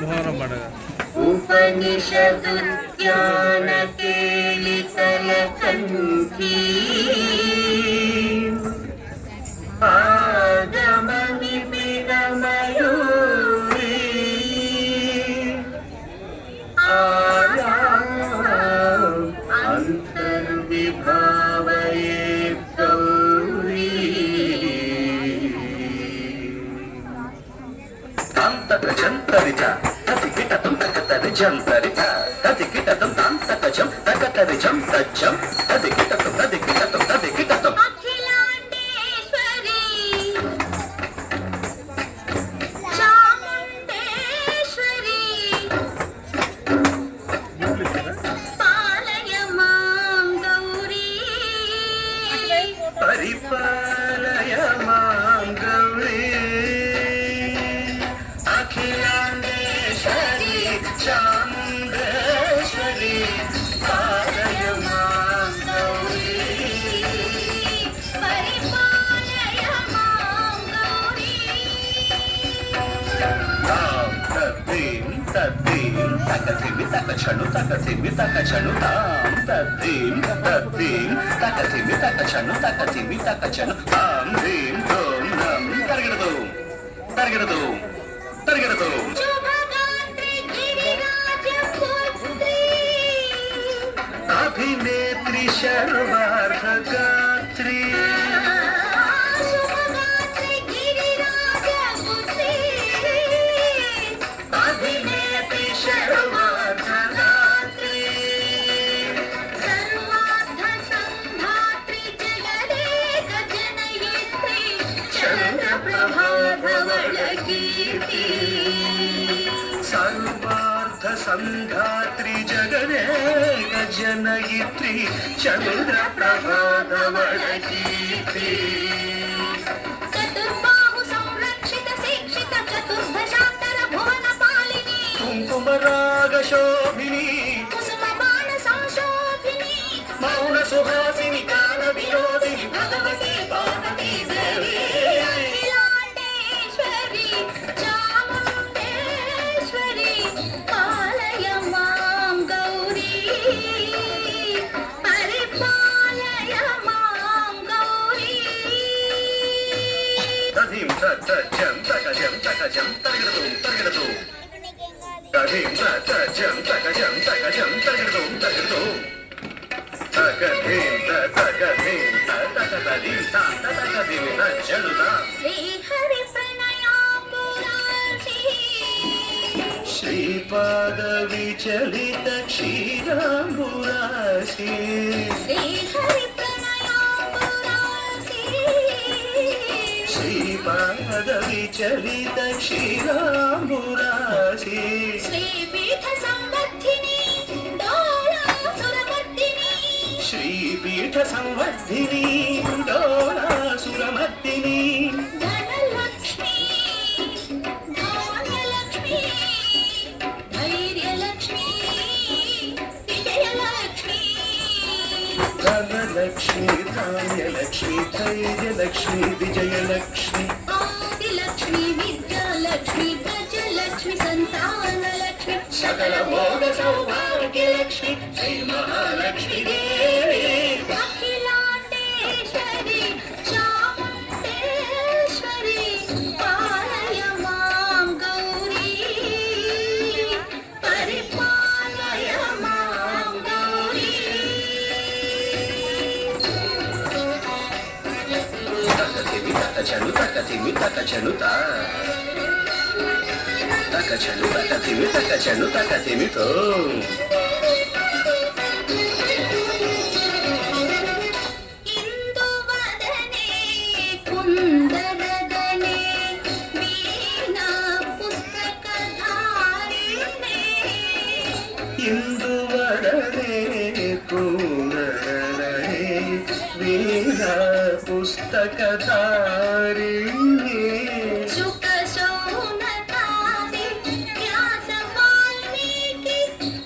మొహరం పండుగ ఉపనిషదుద్యాన కేళితల కంఠీ ఆగమని పిరమయూరీ ఆలా అంతర్విభావయే గౌరీ జంతరిజ తతికిటతం తకతరి జంతరిజ తతికిటతం తాంతకజం తకతరి జం తజ్జం తతికిటతం తతికిటతం తతికిటతం అఖిలాండేశ్వరి చాముండేశ్వరి పాలయ మాం గౌరీ పరిపాలయ మాం గౌరీ అఖిలాండేశ్వరి చాముండేశ్వరి పాలయ మాం గౌరీ పరిపాలయ మాం గౌరీ తాం తద్దీం తద్దీం తకసిమి తకచను తకసిమి తకచను తాం తద్దీం తద్దీం తకసిమి తకచను తకసిమి తకచను తాం దీం తోం నం తరగడదు తరగడదు తరగడదు అభినేత్రి శర్వార్ధగాత్రి అభినేత్రి శర్వార్ధగాత్రి సర్వార్థ సంధాత్రి జగదేక జనయిత్రి చంద్రప్రభాధవళ కీర్తి సర్వార్థ సంధాత్రి జగదేక జనయిత్రి చంద్రప్రభాధవళ కీర్తి చతుర్బాహు సంరక్షిత శిక్షిత చతుర్భశాంతర భువన పాలిని కుంకుమరాగ శోభిని కుసుమ బాణ సంశోభిని మౌన సుహాసిని కాల వినోదిని భగవతి పార్వతీ దేవి అఖిలాండేశ్వరి చాముండేశ్వరి పాలయ మాం గౌరీ పరిపాలయ మాం గౌరీ తదిం తజ్జం తకజం తకజం తరగడదు తరగడదు తదిం తజ్జం తకజం తకజం తరగడదు తరగడదు తకధిం తకధిం తకతదిం తకతదిం తజ్జలుదా శ్రీహరి ప్రణయాపురాసి శ్రీపాద విచలిత క్షీరాంబురాసి శ్రీహరి ప్రణయాపురాసి శ్రీపాద విచలిత క్షీరాంబురాసి శ్రీపీఠ సంవర్ధిని డోలాసురమర్దిని శ్రీపీఠ సంవర్ధిని డోలాసురమర్దిని ధనలక్ష్మి ధాన్యలక్ష్మి ధైర్యలక్ష్మి విజయలక్ష్మి ధనలక్ష్మి ధాన్యలక్ష్మి ధైర్యలక్ష్మి విజయలక్ష్మి ఆదిలక్ష్మి విద్యాలక్ష్మి గజలక్ష్మి సంతానలక్ష్మి సకల భోగ సౌభాగ్యలక్ష్మి శ్రీ మహాలక్ష్మి దేవి అఖిలాండేశ్వరి చాముండేశ్వరి పాలయ మాం గౌరీ పరిపాలయ మాం గౌరీ తకతిమి తకచను తకతిమి తకచను తకచను తకతిమి తకచను తకతిమితో ఇందువదనే కుందరదనే వీణా పుస్తకధారిణే ఇందువదనే కుందరదనే వీణా పుస్తకధారిణే సుఖ శౌనకాది వ్యాస వాల్మీకి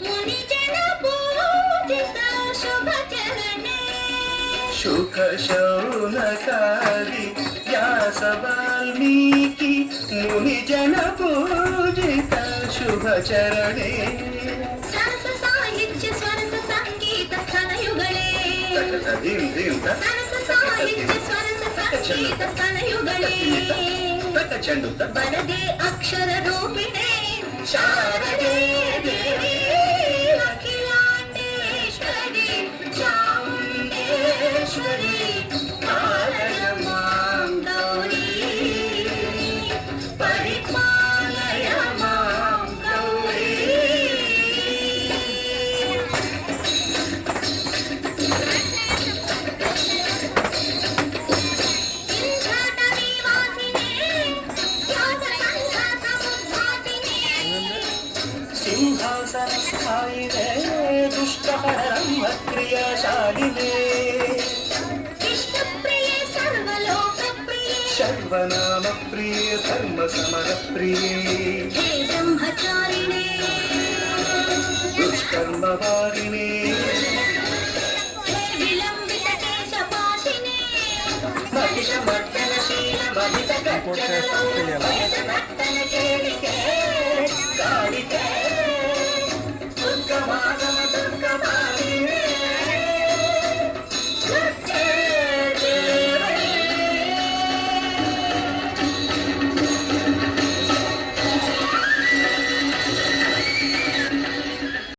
ముని జన పూజిత శుభ చరణే సుఖ శౌనకాది व्यास वाल्मीकि मुनि जन पूजित शुभ चरणे सरस साहित्य स्वरस संगीत स्तनयुगळे सरस साहित्य स्वरस संगीत स्तनयुगळे वरदे अक्षर रूपिणे शारदे देवी अखिलांडेश्वरी चामुंडेश्वरी पालय मां गौरी परिपालय मां गौरी सिंहासनस्थायिने दुष्टहरं क्रियाशालिने कृष्णप्रिये सर्वलोकप्रिये सर्वनामप्रिये धर्मसमरप्रिये हे ब्रह्मचारिणे दुष्कर्मवारिणे हे विलम्बितकेशपाशिने महिषमर्दनशीलमहितगर्जनलौकिके